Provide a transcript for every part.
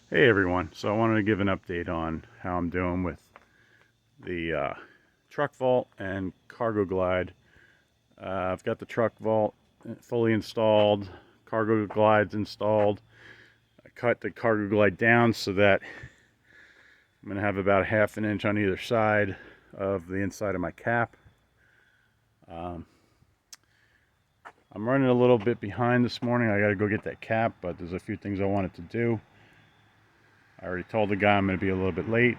Hey everyone, so I wanted to give an update on how I'm doing with the truck vault and cargo glide. I've got the truck vault fully installed, cargo glides installed. I cut the cargo glide down so that I'm going to have about a half an inch on either side of the inside of my cap. Um, I'm running a little bit behind this morning. I got to go get that cap, but there's a few things I wanted to do. I already told the guy I'm going to be a little bit late.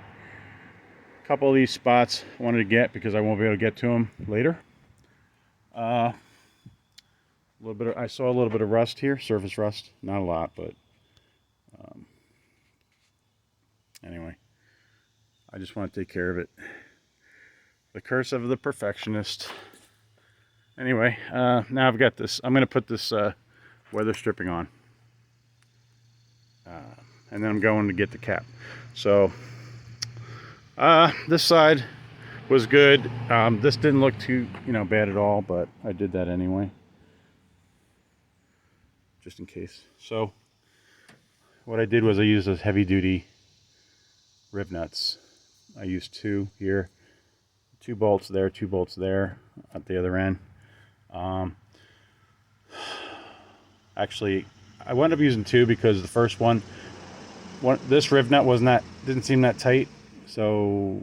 Couple of these spots I wanted to get because I won't be able to get to them later. A little bit. I saw a little bit of rust here, surface rust. Not a lot, but anyway, I just want to take care of it. The curse of the perfectionist. Anyway, now I've got this. I'm going to put this weather stripping on, and then I'm going to get the cap. So this side was good. This didn't look too bad at all, but I did that anyway, just in case. So what I did was I used those heavy duty riv nuts. I used two here, 2 bolts there, 2 bolts there at the other end. Actually, I wound up using 2 because the first one this riv nut didn't seem that tight. So,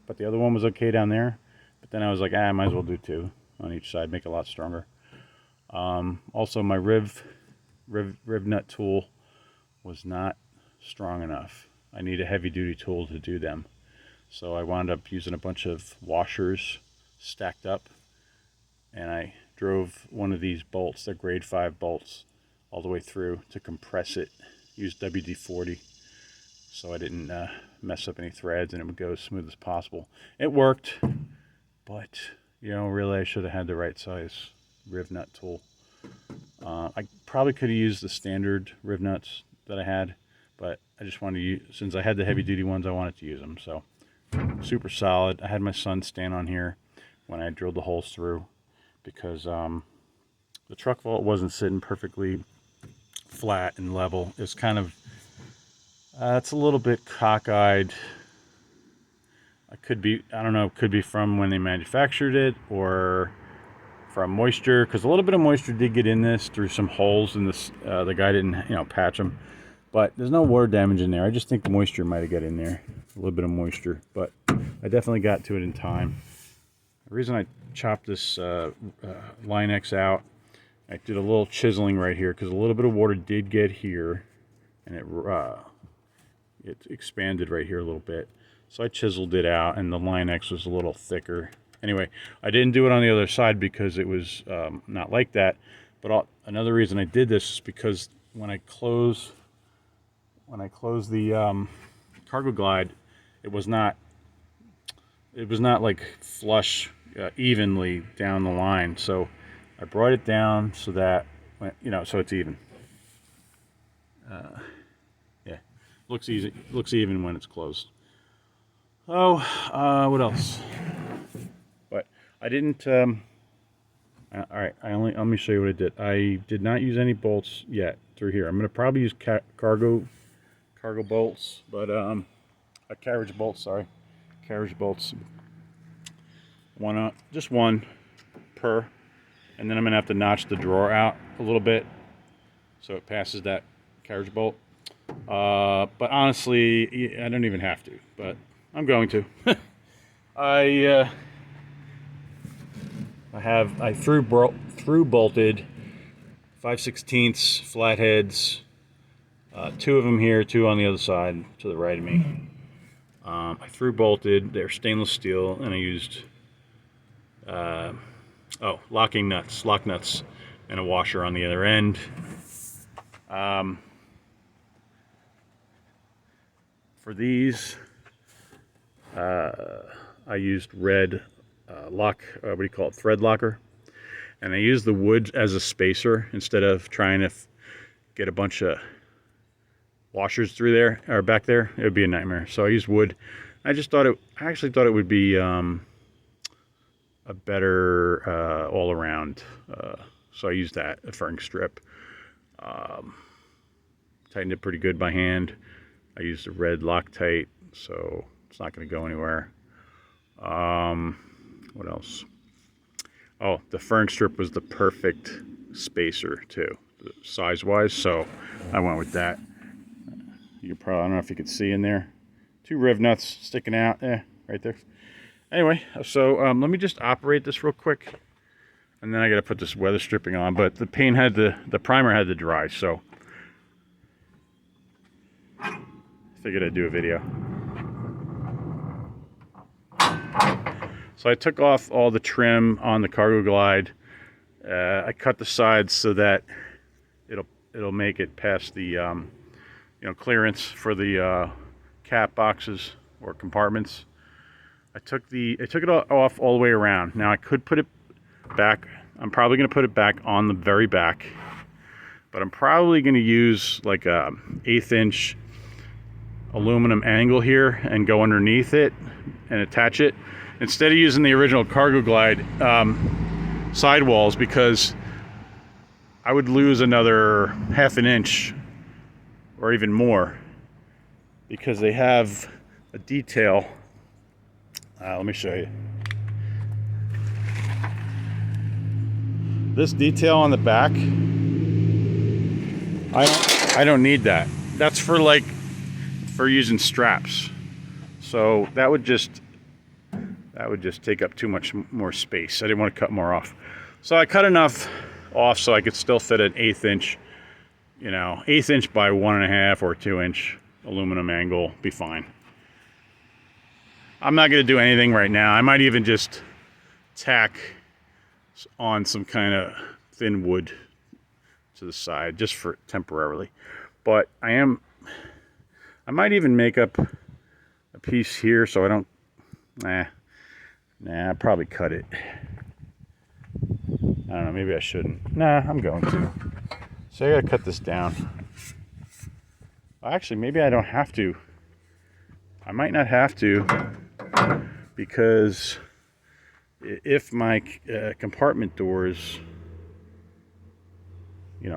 but the other one was okay down there. But then I was like, I might as well do 2 on each side, make it a lot stronger. Also, my riv nut tool was not strong enough. I need a heavy duty tool to do them. So I wound up using a bunch of washers stacked up, and I drove one of these bolts, they're grade 5 bolts, all the way through to compress it. Used WD-40 so I didn't mess up any threads and it would go as smooth as possible. It worked, but really I should have had the right size riv nut tool. I probably could have used the standard riv nuts that I had, but I just wanted to use, since I had the heavy duty ones, I wanted to use them. So super solid. I had my son stand on here when I drilled the holes through because the truck vault wasn't sitting perfectly flat and level. It's kind of it's a little bit cockeyed. I don't know, could be from when they manufactured it or from moisture, because a little bit of moisture did get in this through some holes in this. The guy didn't patch them, but there's no water damage in there. I just think the moisture might have got in there, a little bit of moisture, but I definitely got to it in time. The reason I chopped this Line-X out, I did a little chiseling right here because a little bit of water did get here, and it expanded right here a little bit. So I chiseled it out, and the Line-X was a little thicker. Anyway, I didn't do it on the other side because it was not like that. But another reason I did this is because when I close the cargo glide, it was not like flush evenly down the line. So I brought it down so that so it's even. Yeah, looks easy. Looks even when it's closed. Oh, what else? But I didn't. All right, let me show you what I did. I did not use any bolts yet through here. I'm gonna probably use cargo bolts, but carriage bolts. Sorry, carriage bolts. Just one per, and then I'm gonna have to notch the drawer out a little bit so it passes that carriage bolt. But honestly, I don't even have to, but I'm going to. I through bolted 5/16 flatheads, 2 of them here, 2 on the other side to the right of me. I through bolted. They're stainless steel, and I used lock nuts, and a washer on the other end. For these, I used red what do you call it, thread locker, and I used the wood as a spacer instead of trying to get a bunch of washers through there or back there. It would be a nightmare. So I used wood. I actually thought it would be a better all around. So I used that, a furring strip. Tightened it pretty good by hand. I used a red Loctite, so it's not going to go anywhere. What else? Oh, the fern strip was the perfect spacer too, size-wise, so I went with that. You probably, I don't know if you can see in there, 2 riv nuts sticking out, right there. Anyway, so let me just operate this real quick, and then I got to put this weather stripping on. But the paint had the primer had to dry, so I figured I'd do a video. So I took off all the trim on the Cargo Glide. I cut the sides so that it'll make it past the clearance for the cap boxes or compartments. I took it off all the way around. Now I could put it back. I'm probably going to put it back on the very back, but I'm probably going to use like a 1/8 inch aluminum angle here and go underneath it and attach it instead of using the original Cargo Glide sidewalls, because I would lose another 1/2 inch or even more because they have a detail. Let me show you. This detail on the back, I don't need that. That's for using straps. So that would just take up too much more space. I didn't want to cut more off. So I cut enough off so I could still fit an 1/8 inch, 1/8 inch by 1.5 or 2 inch aluminum angle, be fine. I'm not going to do anything right now. I might even just tack on some kind of thin wood to the side just for temporarily. But I might even make up a piece here so I don't, I'd probably cut it. I don't know, maybe I shouldn't. Nah, I'm going to. So I gotta cut this down. Actually, maybe I don't have to. I might not have to, because if my compartment doors,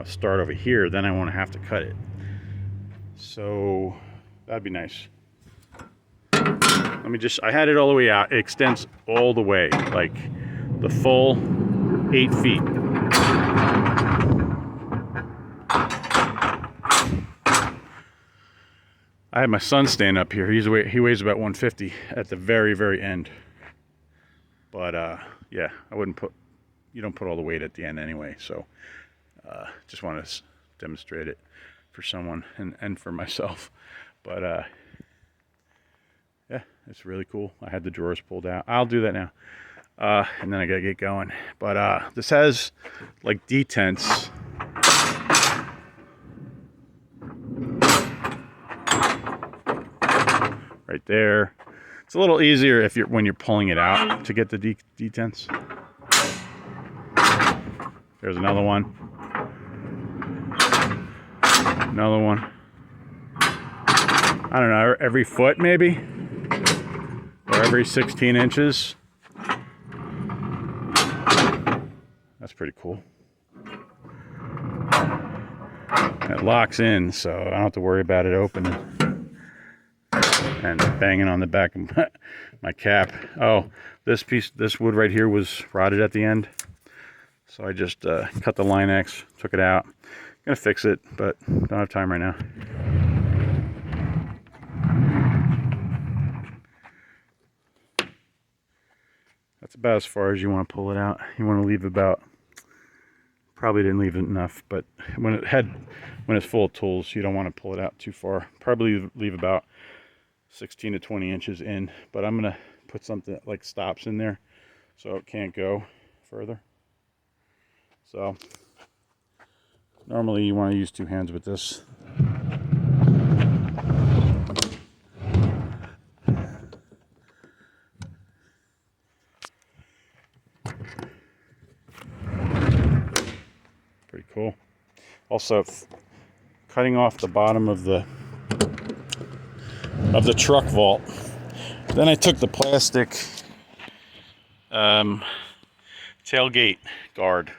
start over here, then I won't have to cut it. So that'd be nice. I had it all the way out. It extends all the way, like the full 8 feet. I had my son stand up here. He weighs about 150 at the very, very end. But yeah, you don't put all the weight at the end anyway. So just want to demonstrate it for someone and for myself. But yeah, it's really cool. I had the drawers pulled out. I'll do that now. And then I gotta get going. But this has like detents. Right there. It's a little easier when you're pulling it out to get the detents. There's another one. Another one. I don't know, every foot maybe? Or every 16 inches. That's pretty cool. It locks in, so I don't have to worry about it opening and banging on the back of my cap. Oh, this wood right here was rotted at the end, so I just cut the Line-X, took it out. Gonna fix it, but don't have time right now. That's about as far as you want to pull it out. You want to leave about, probably didn't leave it enough, but when it's full of tools, you don't want to pull it out too far. Probably leave about 16 to 20 inches in, but I'm gonna put something that like stops in there so it can't go further. So normally you want to use 2 hands with this. Pretty cool. Also, cutting off the bottom of the truck vault. Then I took the plastic tailgate guard.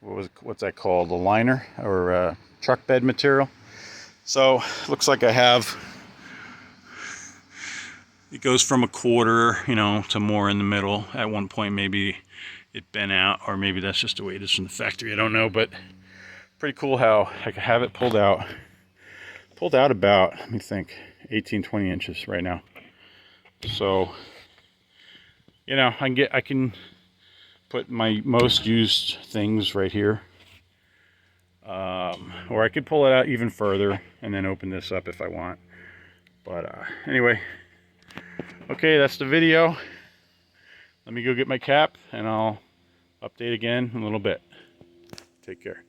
What's that called? A liner or truck bed material. So looks like I have, it goes from a quarter, you know, to more in the middle. At one point maybe it bent out, or maybe that's just the way it is from the factory, I don't know. But pretty cool how I can have it pulled out about, let me think, 18-20 inches right now. So, you know, I can put my most used things right here, or I could pull it out even further and then open this up if I want. But anyway, okay, that's the video. Let me go get my cap and I'll update again in a little bit. Take care.